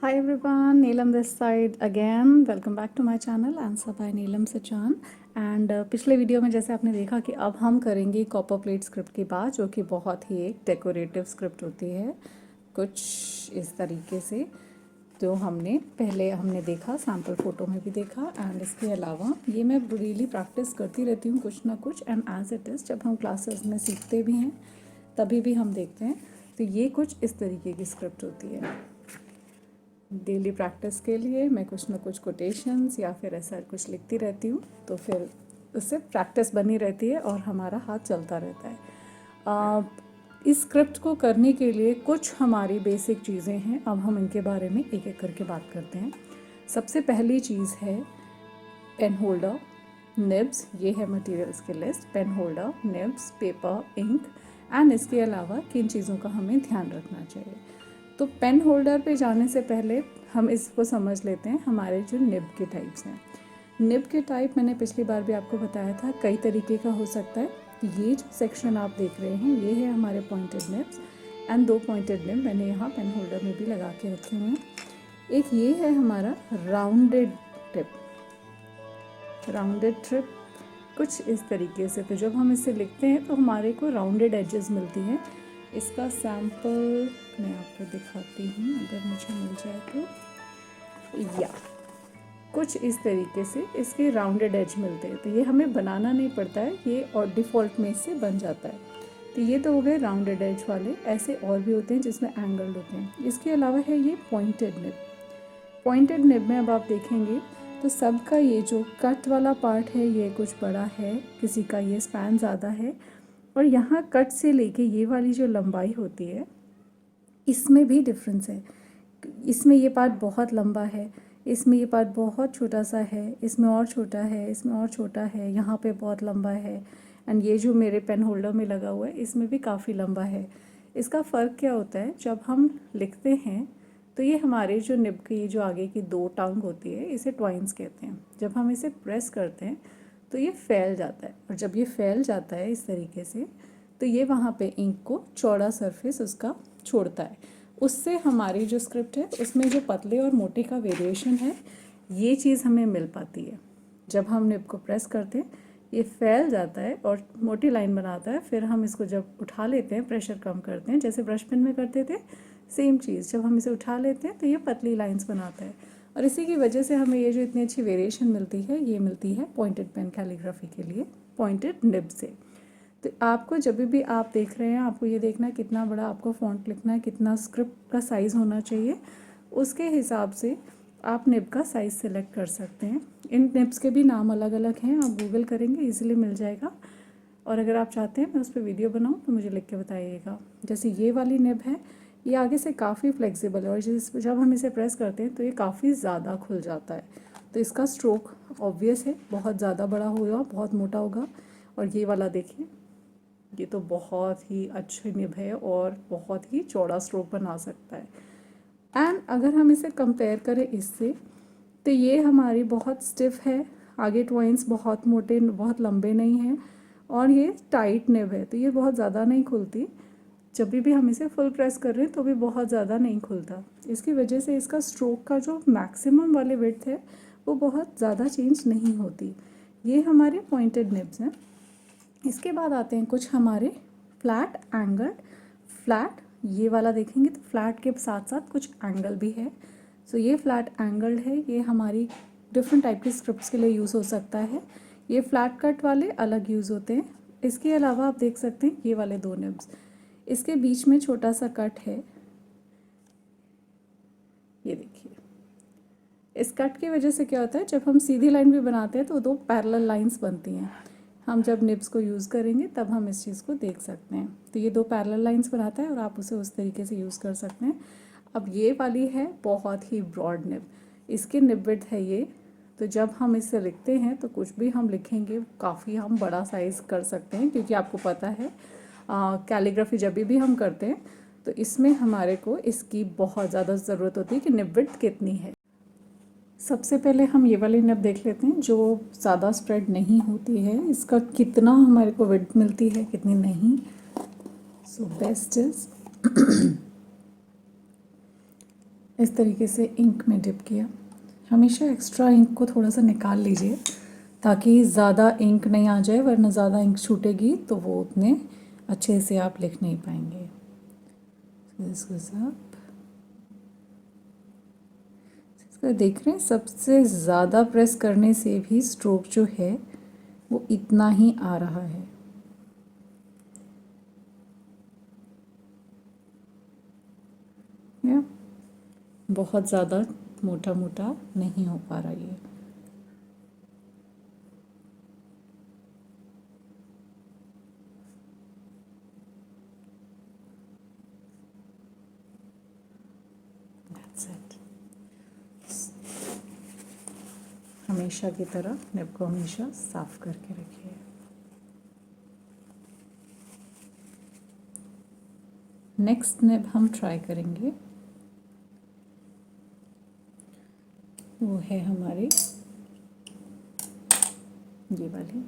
Hi everyone, Neelam this side again. Welcome back to my channel Answer by Neelam Sachan. And पिछले video में जैसे आपने देखा कि अब हम करेंगे कॉपर प्लेट स्क्रिप्ट की बात, जो कि बहुत ही एक डेकोरेटिव स्क्रिप्ट होती है कुछ इस तरीके से, जो हमने देखा, सैम्पल फ़ोटो में भी देखा। एंड इसके अलावा ये मैं रियली प्रैक्टिस करती रहती हूँ कुछ ना कुछ, एंड एज इट इज़ जब हम क्लासेस में सीखते भी हैं तभी भी हम देखते हैं। तो ये कुछ इस तरीके की स्क्रिप्ट होती है। डेली प्रैक्टिस के लिए मैं कुछ ना कुछ कोटेशंस या फिर ऐसा कुछ लिखती रहती हूँ, तो फिर उससे प्रैक्टिस बनी रहती है और हमारा हाथ चलता रहता है। इस स्क्रिप्ट को करने के लिए कुछ हमारी बेसिक चीज़ें हैं। अब हम इनके बारे में एक एक करके बात करते हैं। सबसे पहली चीज़ है पेन होल्डर, निब्स। ये है मटेरियल्स की list: pen holder, nibs, paper, ink. And इसके अलावा किन चीज़ों का हमें ध्यान रखना चाहिए। तो पेन होल्डर पे जाने से पहले हम इसको समझ लेते हैं, हमारे जो निब के टाइप्स हैं। निब के टाइप मैंने पिछली बार भी आपको बताया था, कई तरीके का हो सकता है। तो ये जो सेक्शन आप देख रहे हैं ये है हमारे pointed nibs, and 2 pointed nib मैंने यहाँ पेन होल्डर में भी लगा के रखे हुए हैं। एक ये है हमारा राउंडेड टिप, राउंडेड ट्रिप कुछ इस तरीके से। तो जब हम इसे लिखते हैं तो हमारे को राउंडेड एजेस मिलती हैं। इसका सैम्पल मैं आपको दिखाती हूँ अगर मुझे मिल जाए तो। या कुछ इस तरीके से इसके राउंडेड एज मिलते हैं। तो ये हमें बनाना नहीं पड़ता है, ये और डिफ़ॉल्ट में इससे बन जाता है। तो ये तो हो गए राउंडेड एज वाले। ऐसे और भी होते हैं जिसमें एंगल्ड होते हैं। इसके अलावा है ये पॉइंटेड निब। पॉइंटेड निब में अब आप देखेंगे तो सबका ये जो कट वाला पार्ट है ये कुछ बड़ा है, किसी का ये स्पैन ज़्यादा है, और यहाँ कट से लेके ये वाली जो लंबाई होती है इसमें भी डिफरेंस है। इसमें ये पार्ट बहुत लंबा है, इसमें ये पार्ट बहुत छोटा सा है, इसमें और छोटा है, इसमें और छोटा है, यहाँ पे बहुत लंबा है, एंड ये जो मेरे पेन होल्डर में लगा हुआ है इसमें भी काफ़ी लंबा है। इसका फ़र्क क्या होता है, जब हम लिखते हैं तो ये हमारे जो निब की जो आगे की 2 टांग होती है इसे ट्वाइंस कहते हैं। जब हम इसे प्रेस करते हैं तो ये फैल जाता है, और जब ये फैल जाता है इस तरीके से तो ये वहाँ पे इंक को चौड़ा सरफेस उसका छोड़ता है। उससे हमारी जो स्क्रिप्ट है उसमें जो पतले और मोटे का वेरिएशन है ये चीज़ हमें मिल पाती है। जब हम निब को प्रेस करते हैं ये फैल जाता है और मोटी लाइन बनाता है। फिर हम इसको जब उठा लेते हैं, प्रेशर कम करते हैं जैसे ब्रश पेन में करते थे, सेम चीज़ जब हम इसे उठा लेते हैं तो ये पतली लाइंस बनाता है। और इसी की वजह से हमें ये जो इतनी अच्छी वेरिएशन मिलती है ये मिलती है पॉइंटेड पेन कैलीग्राफी के लिए पॉइंटेड निब से। तो आपको जब भी आप देख रहे हैं आपको ये देखना है कितना बड़ा आपको फ़ॉन्ट लिखना है, कितना स्क्रिप्ट का साइज़ होना चाहिए, उसके हिसाब से आप निब का साइज़ सेलेक्ट कर सकते हैं। इन निब्स के भी नाम अलग अलग हैं, आप गूगल करेंगे इजीली मिल जाएगा। और अगर आप चाहते हैं मैं उस पर वीडियो बनाऊँ तो मुझे लिख के बताइएगा। जैसे ये वाली निब है ये आगे से काफ़ी फ्लेक्सिबल है, और जब हम इसे प्रेस करते हैं तो ये काफ़ी ज़्यादा खुल जाता है। तो इसका स्ट्रोक ऑब्वियस है, बहुत ज़्यादा बड़ा होगा, बहुत मोटा होगा। और ये वाला देखिए, ये तो बहुत ही अच्छी निब है और बहुत ही चौड़ा स्ट्रोक बना सकता है। एंड अगर हम इसे कंपेयर करें इससे, तो ये हमारी बहुत स्टिफ है, आगे ट्वाइंस बहुत मोटे बहुत लंबे नहीं हैं, और ये टाइट निब है तो ये बहुत ज़्यादा नहीं खुलती। जब भी हम इसे फुल प्रेस कर रहे हैं तो भी बहुत ज़्यादा नहीं खुलता। इसकी वजह से इसका स्ट्रोक का जो मैक्सिमम वाले विड्थ है वो बहुत ज़्यादा चेंज नहीं होती। ये हमारे पॉइंटेड निब्स हैं। इसके बाद आते हैं कुछ हमारे फ्लैट एंगल्ड। फ्लैट ये वाला देखेंगे तो फ्लैट के साथ साथ कुछ एंगल भी है। सो ये फ्लैट एंगल्ड है, ये हमारी डिफरेंट टाइप की स्क्रिप्ट्स के लिए यूज़ हो सकता है। ये फ्लैट कट वाले अलग यूज़ होते हैं। इसके अलावा आप देख सकते हैं ये वाले 2 निब्स, इसके बीच में छोटा सा कट है, ये देखिए। इस कट की वजह से क्या होता है, जब हम सीधी लाइन भी बनाते हैं तो 2 पैरेलल लाइंस बनती हैं। हम जब निब्स को यूज़ करेंगे तब हम इस चीज़ को देख सकते हैं। तो ये 2 पैरेलल लाइंस बनाता है और आप उसे उस तरीके से यूज़ कर सकते हैं। अब ये वाली है बहुत ही ब्रॉड निब, इसकी निब विड्थ है ये। तो जब हम इसे लिखते हैं तो कुछ भी हम लिखेंगे काफ़ी हम बड़ा साइज़ कर सकते हैं, क्योंकि आपको पता है कैलीग्राफी जब भी हम करते हैं तो इसमें हमारे को इसकी बहुत ज़्यादा ज़रूरत होती है कि निब विड्थ कितनी है। सबसे पहले हम ये वाली निब देख लेते हैं जो ज़्यादा स्प्रेड नहीं होती है, इसका कितना हमारे को विड्थ मिलती है कितनी नहीं। सो बेस्ट इज इस तरीके से इंक में डिप किया। हमेशा एक्स्ट्रा इंक को थोड़ा सा निकाल लीजिए ताकि ज़्यादा इंक नहीं आ जाए, वरना ज़्यादा इंक छूटेगी तो वो उतने अच्छे से आप लिख नहीं पाएंगे। इसका देख रहे हैं, सबसे ज़्यादा प्रेस करने से भी स्ट्रोक जो है वो इतना ही आ रहा है। या बहुत ज़्यादा मोटा मोटा नहीं हो पा रहा ये। That's it. हमेशा की तरह निब को हमेशा साफ करके रखिए। नेक्स्ट निब हम ट्राई करेंगे, वो है हमारी ये वाली।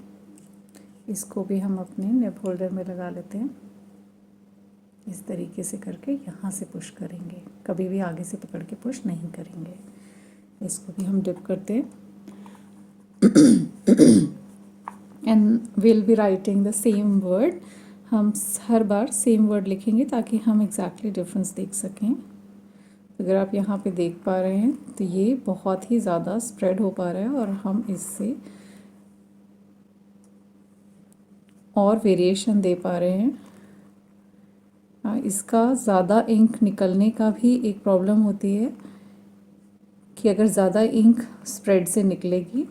इसको भी हम अपने निब होल्डर में लगा लेते हैं। इस तरीके से करके यहाँ से पुश करेंगे, कभी भी आगे से पकड़ के पुश नहीं करेंगे। इसको भी हम डिप करते हैं and will be writing the same word. हम हर बार सेम वर्ड लिखेंगे ताकि हम एग्जैक्टली डिफरेंस देख सकें। अगर आप यहाँ पे देख पा रहे हैं तो ये बहुत ही ज़्यादा स्प्रेड हो पा रहा है और हम इससे और वेरिएशन दे पा रहे हैं। इसका ज़्यादा इंक निकलने का भी एक प्रॉब्लम होती है कि अगर ज़्यादा इंक स्प्रेड से निकलेगी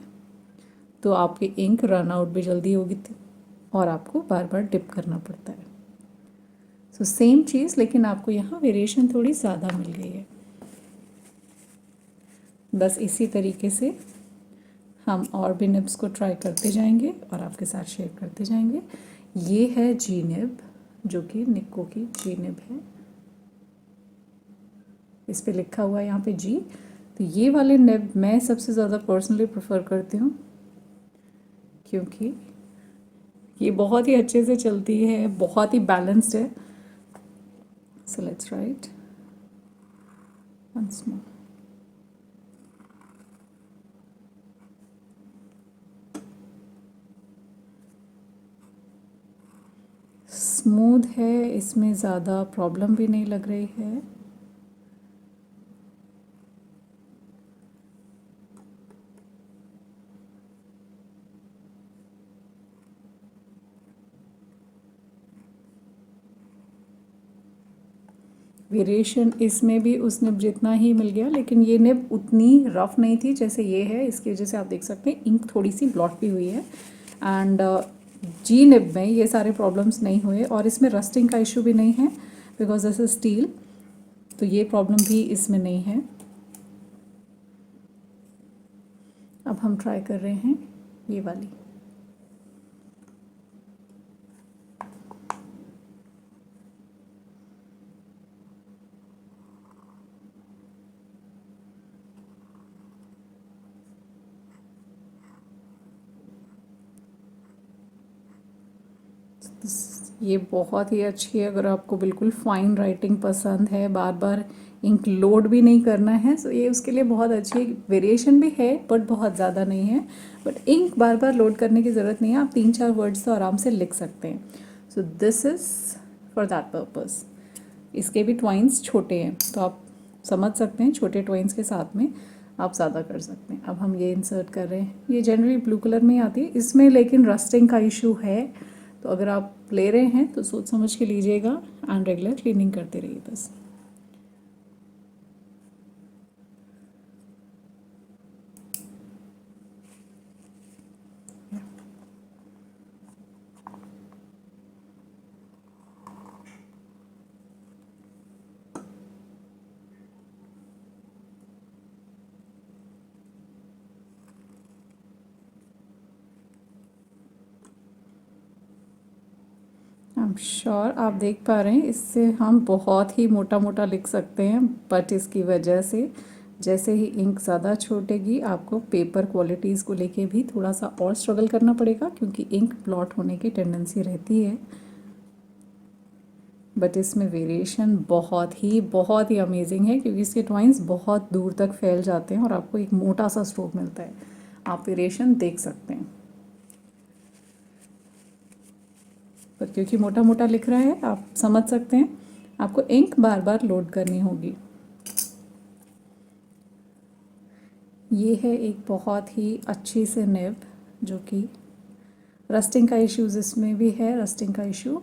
तो आपकी इंक रन आउट भी जल्दी होगी और आपको बार बार डिप करना पड़ता है। सो सेम चीज़, लेकिन आपको यहाँ वेरिएशन थोड़ी ज़्यादा मिल गई है। बस इसी तरीके से हम और भी निब्स को ट्राई करते जाएंगे और आपके साथ शेयर करते जाएंगे। ये है जी निब, जो कि निक्को की जी निब है। इस पे लिखा हुआ है यहाँ पे जी। तो ये वाले निब मैं सबसे ज़्यादा पर्सनली प्रेफर करती हूँ क्योंकि ये बहुत ही अच्छे से चलती है, बहुत ही बैलेंस्ड है। So let's write once more. Smooth है, इसमें ज़्यादा प्रॉब्लम भी नहीं लग रही है। वेरिएशन इसमें भी उस निब जितना ही मिल गया, लेकिन ये निब उतनी रफ़ नहीं थी जैसे ये है। इसकी वजह से आप देख सकते हैं इंक थोड़ी सी ब्लॉट भी हुई है। एंड जी निब में ये सारे प्रॉब्लम्स नहीं हुए और इसमें रस्टिंग का इशू भी नहीं है बिकॉज दिस इज स्टील, तो ये प्रॉब्लम भी इसमें नहीं है। अब हम ट्राई कर रहे हैं ये वाली। ये बहुत ही अच्छी है अगर आपको बिल्कुल फाइन राइटिंग पसंद है, बार बार इंक लोड भी नहीं करना है, तो ये उसके लिए बहुत अच्छी। वेरिएशन भी है बट बहुत ज़्यादा नहीं है, बट इंक बार बार लोड करने की ज़रूरत नहीं है। आप 3-4 वर्ड्स तो आराम से लिख सकते हैं। So this is for that purpose. इसके भी ट्वाइंस छोटे हैं तो आप समझ सकते हैं, छोटे ट्वाइंस के साथ में आप ज़्यादा कर सकते हैं। अब हम ये इंसर्ट कर रहे हैं। ये जनरली ब्लू कलर में ही आती है इसमें, लेकिन रस्टिंग का इशू है, तो अगर आप ले रहे हैं तो सोच समझ के लीजिएगा एंड रेगुलर क्लीनिंग करते रहिए बस। आई एम श्योर आप देख पा रहे हैं, इससे हम बहुत ही मोटा मोटा लिख सकते हैं, बट इसकी वजह से जैसे ही इंक ज़्यादा छूटेगी आपको पेपर क्वालिटीज़ को लेके भी थोड़ा सा और स्ट्रगल करना पड़ेगा क्योंकि इंक ब्लॉट होने की टेंडेंसी रहती है। बट इसमें वेरिएशन बहुत ही अमेजिंग है, क्योंकि इसके ट्वाइंस बहुत दूर तक फैल जाते हैं और आपको एक मोटा सा स्ट्रोक मिलता है। आप वेरिएशन देख सकते हैं, पर क्योंकि मोटा मोटा लिख रहा है आप समझ सकते हैं, आपको इंक बार बार लोड करनी होगी। ये है एक बहुत ही अच्छी से निब, जो कि रस्टिंग का इश्यूज इसमें भी है, रस्टिंग का इशू,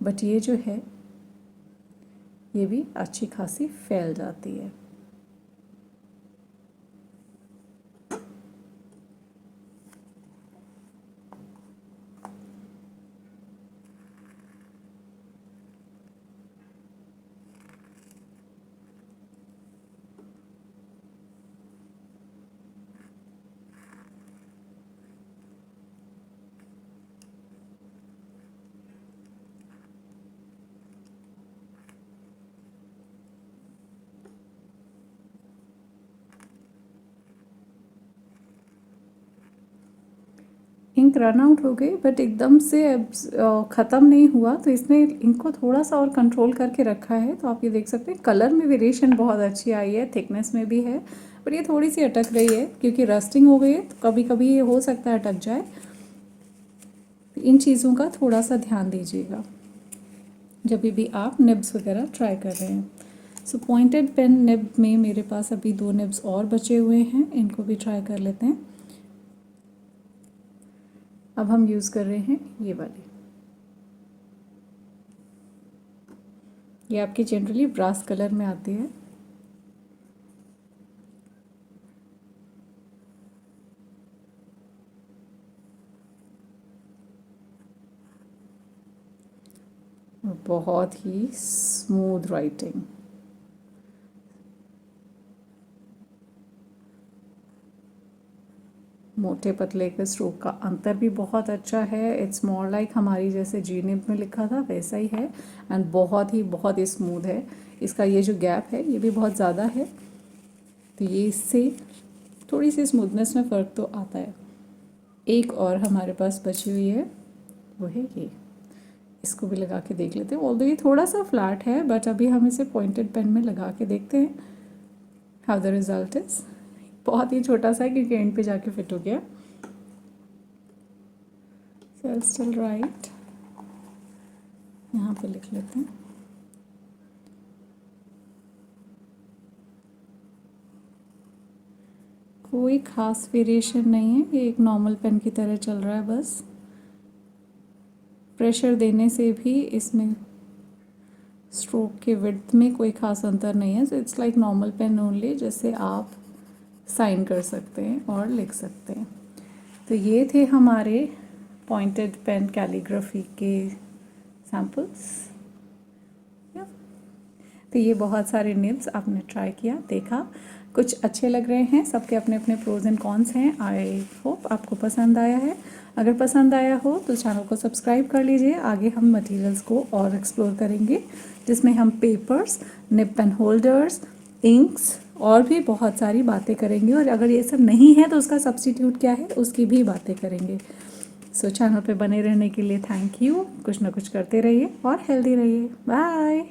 बट ये जो है ये भी अच्छी खासी फैल जाती है। इंक रन आउट हो गई, बट एकदम से ख़त्म नहीं हुआ, तो इसने इंक को थोड़ा सा और कंट्रोल करके रखा है। तो आप ये देख सकते हैं कलर में वेरिएशन बहुत अच्छी आई है, थिकनेस में भी है, पर ये थोड़ी सी अटक रही है क्योंकि रस्टिंग हो गई है, तो कभी कभी ये हो सकता है अटक जाए। तो इन चीज़ों का थोड़ा सा ध्यान दीजिएगा जब भी आप निब्स वगैरह ट्राई कर रहे हैं। सो पॉइंटेड पेन निब में मेरे पास अभी 2 निब्स और बचे हुए हैं, इनको भी ट्राई कर लेते हैं। अब हम यूज़ कर रहे हैं ये वाली, ये आपकी जनरली ब्रास कलर में आती है। बहुत ही स्मूथ राइटिंग, मोटे पतले के स्ट्रोक का अंतर भी बहुत अच्छा है। इट्स मोर लाइक हमारी जैसे जी निब में लिखा था वैसा ही है, एंड बहुत ही स्मूथ है। इसका ये जो गैप है ये भी बहुत ज़्यादा है, तो ये इससे थोड़ी सी स्मूथनेस में फ़र्क तो आता है। एक और हमारे पास बची हुई है, वो है ये, इसको भी लगा के देख लेते हैं। ऑल्दो ये थोड़ा सा फ्लैट है, बट अभी हम इसे पॉइंटेड पेन में लगा के देखते हैं हाउ द रिज़ल्ट इज़। बहुत ही छोटा सा है क्योंकि एंड पे जाके फिट हो गया। सो स्टिल राइट, यहाँ पे लिख लेते हैं। कोई ख़ास वेरिएशन नहीं है, ये एक नॉर्मल पेन की तरह चल रहा है, बस प्रेशर देने से भी इसमें स्ट्रोक के विड्थ में कोई ख़ास अंतर नहीं है। So it's like normal pen only, जैसे आप साइन कर सकते हैं और लिख सकते हैं। तो ये थे हमारे पॉइंटेड पेन कैलीग्राफी के सैम्पल्स। तो ये बहुत सारे निब्स आपने ट्राई किया, देखा, कुछ अच्छे लग रहे हैं, सबके अपने अपने प्रोज एंड कॉन्स हैं। आई होप आपको पसंद आया है। अगर पसंद आया हो तो चैनल को सब्सक्राइब कर लीजिए। आगे हम मटेरियल्स को और एक्सप्लोर करेंगे, जिसमें हम papers, nib pen holders, inks और भी बहुत सारी बातें करेंगे। और अगर ये सब नहीं है तो उसका सब्स्टिट्यूट क्या है उसकी भी बातें करेंगे। सो चैनल पे बने रहने के लिए थैंक यू। कुछ ना कुछ करते रहिए और हेल्दी रहिए। बाय।